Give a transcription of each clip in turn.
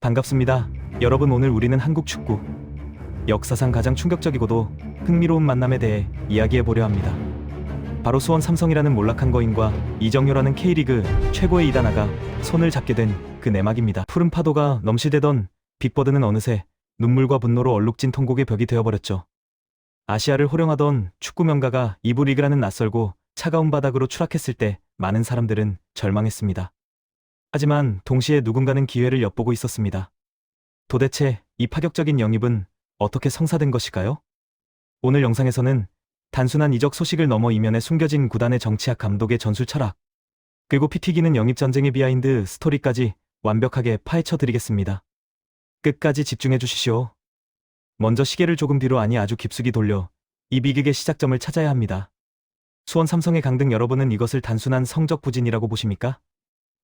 반갑습니다. 여러분, 오늘 우리는 한국 축구 역사상 가장 충격적이고도 흥미로운 만남에 대해 이야기해 보려 합니다. 바로 수원 삼성이라는 몰락한 거인과 이정효라는 K리그 최고의 이단아가 손을 잡게 된 그 내막입니다. 푸른 파도가 넘실대던 빅버드는 어느새 눈물과 분노로 얼룩진 통곡의 벽이 되어버렸죠. 아시아를 호령하던 축구 명가가 2부 리그라는 낯설고 차가운 바닥으로 추락했을 때 많은 사람들은 절망했습니다. 하지만 동시에 누군가는 기회를 엿보고 있었습니다. 도대체 이 파격적인 영입은 어떻게 성사된 것일까요? 오늘 영상에서는 단순한 이적 소식을 넘어 이면에 숨겨진 구단의 정치학 감독의 전술 철학, 그리고 피 튀기는 영입 전쟁의 비하인드 스토리까지 완벽하게 파헤쳐 드리겠습니다. 끝까지 집중해 주시오. 먼저 시계를 조금 뒤로, 아니 아주 깊숙이 돌려 이 비극의 시작점을 찾아야 합니다. 수원 삼성의 강등, 여러분은 이것을 단순한 성적 부진이라고 보십니까?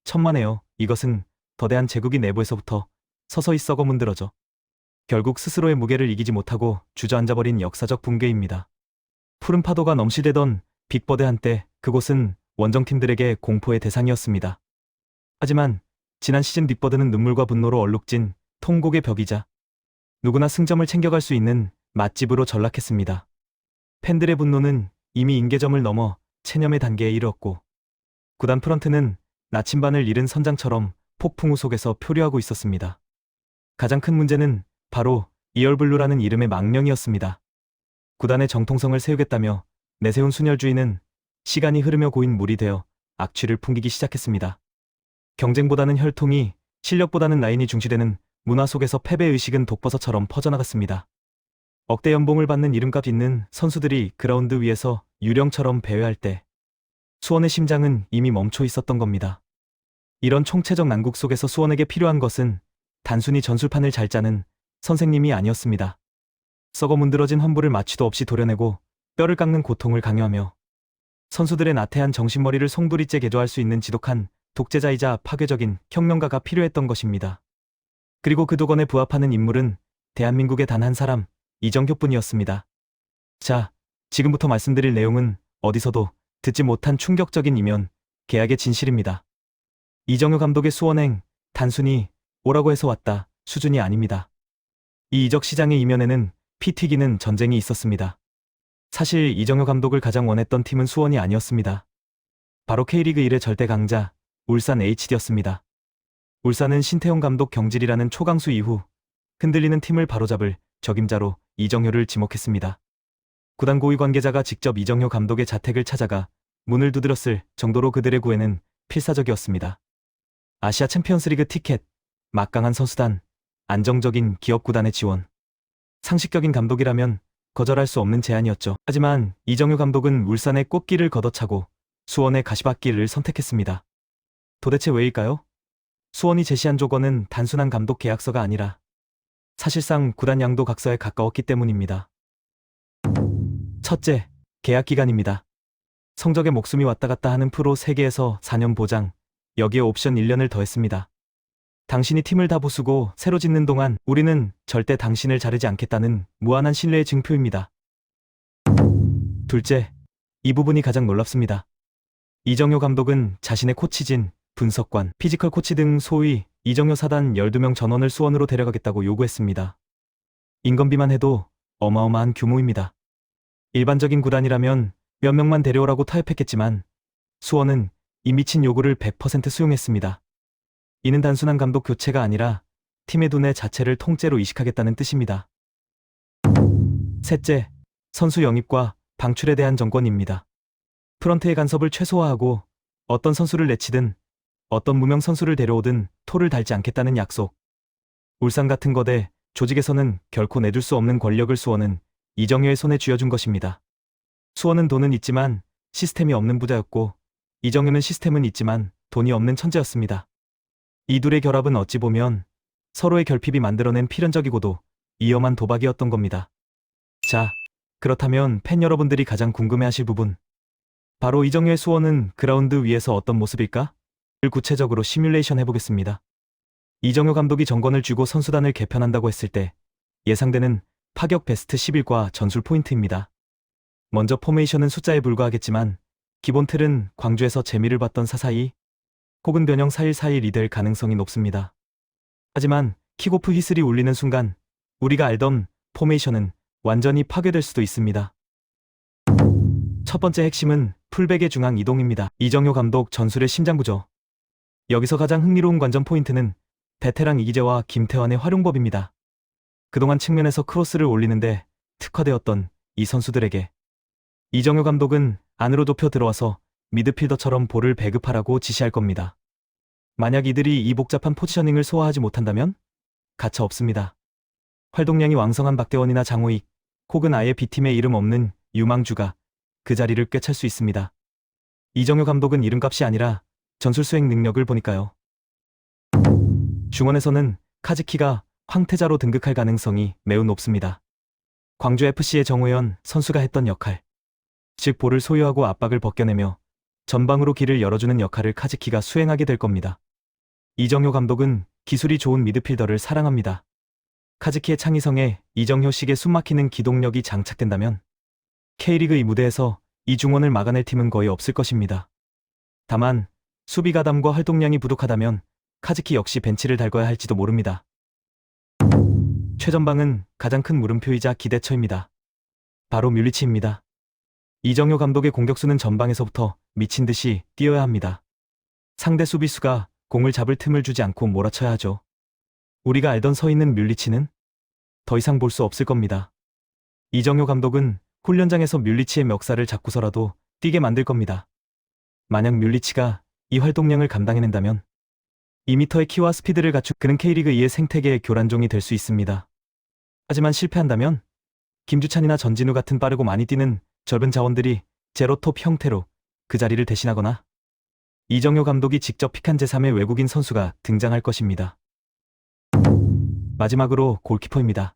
천만에요. 이것은 거대한 제국이 내부에서부터 서서히 썩어 문드러져 결국 스스로의 무게를 이기지 못하고 주저앉아버린 역사적 붕괴입니다. 푸른 파도가 넘실대던 빅버드, 한때 그곳은 원정팀들에게 공포의 대상이었습니다. 하지만 지난 시즌 빅버드는 눈물과 분노로 얼룩진 통곡의 벽이자 누구나 승점을 챙겨갈 수 있는 맛집으로 전락했습니다. 팬들의 분노는 이미 인계점을 넘어 체념의 단계에 이르렀고, 구단 프런트는 나침반을 잃은 선장처럼 폭풍우 속에서 표류하고 있었습니다. 가장 큰 문제는 바로 이얼블루라는 이름의 망령이었습니다. 구단의 정통성을 세우겠다며 내세운 순혈주의는 시간이 흐르며 고인 물이 되어 악취를 풍기기 시작했습니다. 경쟁보다는 혈통이, 실력보다는 라인이 중시되는 문화 속에서 패배의식은 독버섯처럼 퍼져나갔습니다. 억대 연봉을 받는 이름값 있는 선수들이 그라운드 위에서 유령처럼 배회할 때 수원의 심장은 이미 멈춰 있었던 겁니다. 이런 총체적 난국 속에서 수원에게 필요한 것은 단순히 전술판을 잘 짜는 선생님이 아니었습니다. 썩어 문드러진 환부를 마취도 없이 도려내고 뼈를 깎는 고통을 강요하며 선수들의 나태한 정신머리를 송두리째 개조할 수 있는 지독한 독재자이자 파괴적인 혁명가가 필요했던 것입니다. 그리고 그 도건에 부합하는 인물은 대한민국의 단 한 사람, 이정효뿐이었습니다. 자, 지금부터 말씀드릴 내용은 어디서도 듣지 못한 충격적인 이면, 계약의 진실입니다. 이정효 감독의 수원행, 단순히 오라고 해서 왔다 수준이 아닙니다. 이 이적 시장의 이면에는 피 튀기는 전쟁이 있었습니다. 사실 이정효 감독을 가장 원했던 팀은 수원이 아니었습니다. 바로 K리그 1의 절대 강자 울산 HD였습니다. 울산은 신태용 감독 경질이라는 초강수 이후 흔들리는 팀을 바로잡을 적임자로 이정효를 지목했습니다. 구단 고위 관계자가 직접 이정효 감독의 자택을 찾아가 문을 두드렸을 정도로 그들의 구애는 필사적이었습니다. 아시아 챔피언스리그 티켓, 막강한 선수단, 안정적인 기업 구단의 지원, 상식적인 감독이라면 거절할 수 없는 제안이었죠. 하지만 이정효 감독은 울산의 꽃길을 걷어차고 수원의 가시밭길을 선택했습니다. 도대체 왜일까요? 수원이 제시한 조건은 단순한 감독 계약서가 아니라 사실상 구단 양도 각서에 가까웠기 때문입니다. 첫째, 계약 기간입니다. 성적에 목숨이 왔다 갔다 하는 프로 3개에서 4년 보장, 여기에 옵션 1년을 더했습니다. 당신이 팀을 다 부수고 새로 짓는 동안 우리는 절대 당신을 자르지 않겠다는 무한한 신뢰의 증표입니다. 둘째, 이 부분이 가장 놀랍습니다. 이정효 감독은 자신의 코치진, 분석관, 피지컬 코치 등 소위 이정효 사단 12명 전원을 수원으로 데려가겠다고 요구했습니다. 인건비만 해도 어마어마한 규모입니다. 일반적인 구단이라면 몇 명만 데려오라고 타협했겠지만 수원은 이 미친 요구를 100% 수용했습니다. 이는 단순한 감독 교체가 아니라 팀의 두뇌 자체를 통째로 이식하겠다는 뜻입니다. 셋째, 선수 영입과 방출에 대한 정권입니다. 프런트의 간섭을 최소화하고 어떤 선수를 내치든 어떤 무명 선수를 데려오든 토를 달지 않겠다는 약속. 울산 같은 거대 조직에서는 결코 내줄 수 없는 권력을 수원은 이정효의 손에 쥐어준 것입니다. 수원은 돈은 있지만 시스템이 없는 부자였고, 이정효는 시스템은 있지만 돈이 없는 천재였습니다. 이 둘의 결합은 어찌 보면 서로의 결핍이 만들어낸 필연적이고도 위험한 도박이었던 겁니다. 자, 그렇다면 팬 여러분들이 가장 궁금해하실 부분, 바로 이정효의 수원은 그라운드 위에서 어떤 모습일까? 를 구체적으로 시뮬레이션 해보겠습니다. 이정효 감독이 정권을 쥐고 선수단을 개편한다고 했을 때 예상되는 파격 베스트 11과 전술 포인트입니다. 먼저 포메이션은 숫자에 불과하겠지만 기본 틀은 광주에서 재미를 봤던 4-4-2 혹은 변형 4-1-4-1이 될 가능성이 높습니다. 하지만 킥오프 휘슬이 울리는 순간 우리가 알던 포메이션은 완전히 파괴될 수도 있습니다. 첫 번째 핵심은 풀백의 중앙 이동입니다. 이정효 감독 전술의 심장구죠. 여기서 가장 흥미로운 관전 포인트는 베테랑 이기재와 김태환의 활용법입니다. 그동안 측면에서 크로스를 올리는데 특화되었던 이 선수들에게 이정효 감독은 안으로 좁혀 들어와서 미드필더처럼 볼을 배급하라고 지시할 겁니다. 만약 이들이 이 복잡한 포지셔닝을 소화하지 못한다면 가차 없습니다. 활동량이 왕성한 박대원이나 장호익, 혹은 아예 B팀에 이름 없는 유망주가 그 자리를 꿰찰 수 있습니다. 이정효 감독은 이름값이 아니라 전술 수행 능력을 보니까요. 중원에서는 카즈키가 황태자로 등극할 가능성이 매우 높습니다. 광주FC의 정호연 선수가 했던 역할, 즉 볼을 소유하고 압박을 벗겨내며 전방으로 길을 열어주는 역할을 카즈키가 수행하게 될 겁니다. 이정효 감독은 기술이 좋은 미드필더를 사랑합니다. 카즈키의 창의성에 이정효식의 숨막히는 기동력이 장착된다면 K리그 이 무대에서 이 중원을 막아낼 팀은 거의 없을 것입니다. 다만 수비 가담과 활동량이 부족하다면 카즈키 역시 벤치를 달궈야 할지도 모릅니다. 최전방은 가장 큰 물음표이자 기대처입니다. 바로 뮬리치입니다. 이정효 감독의 공격수는 전방에서부터 미친 듯이 뛰어야 합니다. 상대 수비수가 공을 잡을 틈을 주지 않고 몰아쳐야 하죠. 우리가 알던 서 있는 뮬리치는 더 이상 볼 수 없을 겁니다. 이정효 감독은 훈련장에서 뮬리치의 멱살을 잡고서라도 뛰게 만들 겁니다. 만약 뮬리치가 이 활동량을 감당해낸다면 2m의 키와 스피드를 갖춘 그는 K리그 2의 생태계의 교란종이 될 수 있습니다. 하지만 실패한다면 김주찬이나 전진우 같은 빠르고 많이 뛰는 젊은 자원들이 제로톱 형태로 그 자리를 대신하거나 이정효 감독이 직접 픽한 제3의 외국인 선수가 등장할 것입니다. 마지막으로 골키퍼입니다.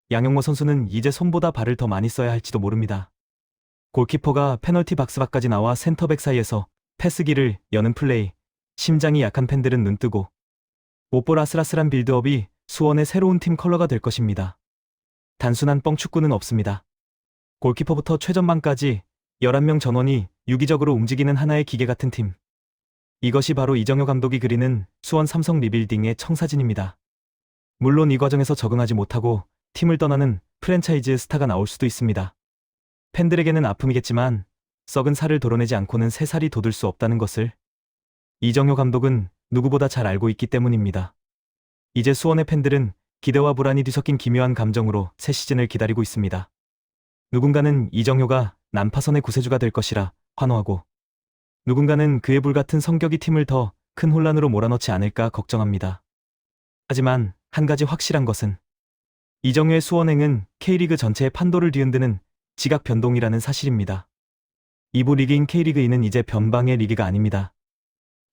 양용모 선수는 이제 손보다 발을 더 많이 써야 할지도 모릅니다. 골키퍼가 페널티 박스 밖까지 나와 센터백 사이에서 패스기를 여는 플레이, 심장이 약한 팬들은 눈뜨고 못볼 아슬아슬한 빌드업이 수원의 새로운 팀 컬러가 될 것입니다. 단순한 뻥축구는 없습니다. 골키퍼부터 최전방까지 11명 전원이 유기적으로 움직이는 하나의 기계 같은 팀. 이것이 바로 이정효 감독이 그리는 수원 삼성 리빌딩의 청사진입니다. 물론 이 과정에서 적응하지 못하고 팀을 떠나는 프랜차이즈 스타가 나올 수도 있습니다. 팬들에게는 아픔이겠지만 썩은 살을 도려내지 않고는 새 살이 돋을 수 없다는 것을 이정효 감독은 누구보다 잘 알고 있기 때문입니다. 이제 수원의 팬들은 기대와 불안이 뒤섞인 기묘한 감정으로 새 시즌을 기다리고 있습니다. 누군가는 이정효가 난파선의 구세주가 될 것이라 환호하고 누군가는 그의 불같은 성격이 팀을 더 큰 혼란으로 몰아넣지 않을까 걱정합니다. 하지만 한 가지 확실한 것은 이정효의 수원행은 K리그 전체의 판도를 뒤흔드는 지각 변동이라는 사실입니다. 2부 리그인 K리그2는 이제 변방의 리그가 아닙니다.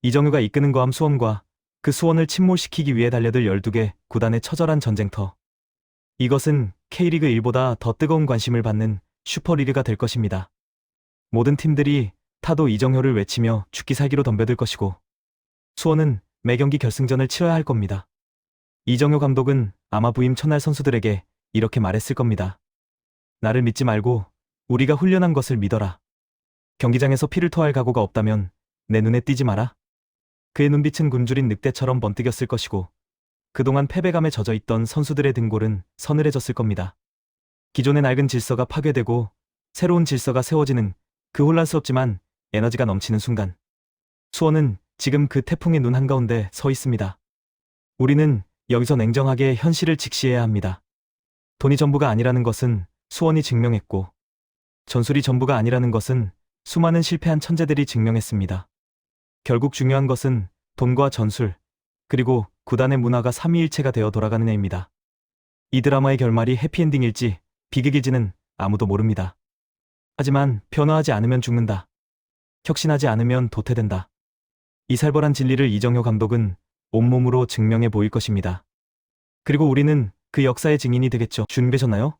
이정효가 이끄는 거함 수원과 그 수원을 침몰시키기 위해 달려들 12개 구단의 처절한 전쟁터. 이것은 K리그 1보다 더 뜨거운 관심을 받는 슈퍼리그가 될 것입니다. 모든 팀들이 타도 이정효를 외치며 죽기 살기로 덤벼들 것이고 수원은 매경기 결승전을 치러야 할 겁니다. 이정효 감독은 아마 부임 첫날 선수들에게 이렇게 말했을 겁니다. 나를 믿지 말고 우리가 훈련한 것을 믿어라. 경기장에서 피를 토할 각오가 없다면 내 눈에 띄지 마라. 그의 눈빛은 굶주린 늑대처럼 번뜩였을 것이고 그동안 패배감에 젖어있던 선수들의 등골은 서늘해졌을 겁니다. 기존의 낡은 질서가 파괴되고 새로운 질서가 세워지는 그 혼란스럽지만 에너지가 넘치는 순간 수원은 지금 그 태풍의 눈 한가운데 서 있습니다. 우리는 여기서 냉정하게 현실을 직시해야 합니다. 돈이 전부가 아니라는 것은 수원이 증명했고 전술이 전부가 아니라는 것은 수많은 실패한 천재들이 증명했습니다. 결국 중요한 것은 돈과 전술, 그리고 구단의 문화가 삼위일체가 되어 돌아가는 해입니다. 이 드라마의 결말이 해피엔딩일지 비극일지는 아무도 모릅니다. 하지만 변화하지 않으면 죽는다. 혁신하지 않으면 도태된다. 이 살벌한 진리를 이정효 감독은 온몸으로 증명해 보일 것입니다. 그리고 우리는 그 역사의 증인이 되겠죠. 준비되셨나요?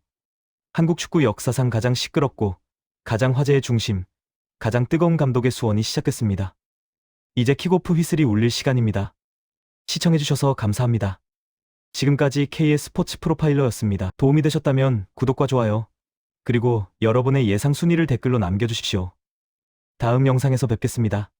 한국 축구 역사상 가장 시끄럽고 가장 화제의 중심, 가장 뜨거운 감독의 수원이 시작됐습니다. 이제 킥오프 휘슬이 울릴 시간입니다. 시청해주셔서 감사합니다. 지금까지 K의 스포츠 프로파일러였습니다. 도움이 되셨다면 구독과 좋아요, 그리고 여러분의 예상 순위를 댓글로 남겨주십시오. 다음 영상에서 뵙겠습니다.